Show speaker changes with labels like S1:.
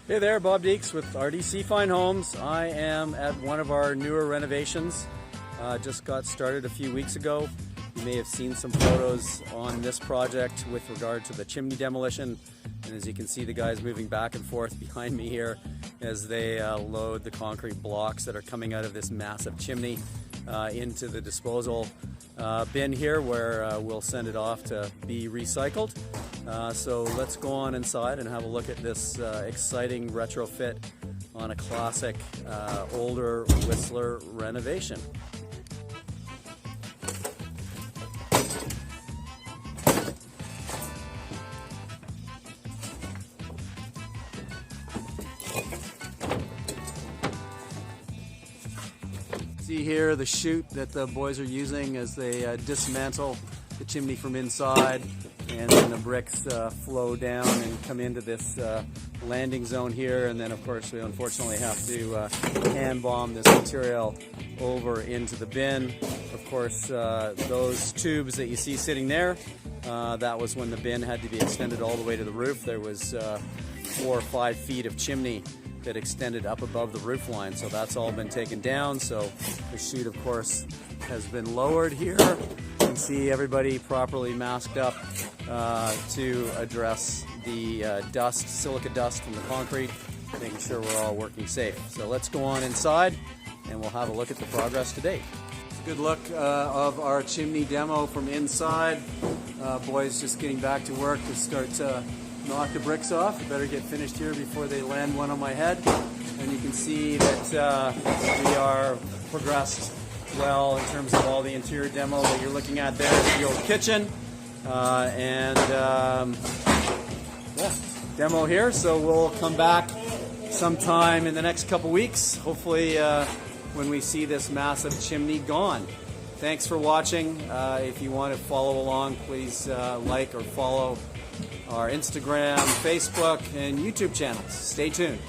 S1: Hey there, Bob Deeks with RDC Fine Homes. I am at one of our newer renovations. Just got started a few weeks ago. You may have seen some photos on this project with regard to the chimney demolition. And as you can see, the guys moving back and forth behind me here as they load the concrete blocks that are coming out of this massive chimney into the disposal bin here, where we'll send it off to be recycled. So let's go on inside and have a look at this exciting retrofit on a classic older Whistler renovation. See here the chute that the boys are using as they dismantle the chimney from inside, and then the bricks flow down and come into this landing zone here, and then of course we unfortunately have to hand bomb this material over into the bin. Of course those tubes that you see sitting there, that was when the bin had to be extended all the way to the roof. There was 4 or 5 feet of chimney that extended up above the roof line, so that's all been taken down. So the chute of course has been lowered here. You can see everybody properly masked up to address the dust, silica dust from the concrete, making sure we're all working safe. So let's go on inside and we'll have a look at the progress to date. Good look of our chimney demo from inside. Boys just getting back to work to start to knock the bricks off. I better get finished here before they land one on my head. And you can see that we are progressed well in terms of all the interior demo that you're looking at there. The old kitchen yeah, demo here. So we'll come back sometime in the next couple weeks, hopefully when we see this massive chimney gone. Thanks for watching. If you want to follow along, please like or follow our Instagram, Facebook, and YouTube channels. Stay tuned.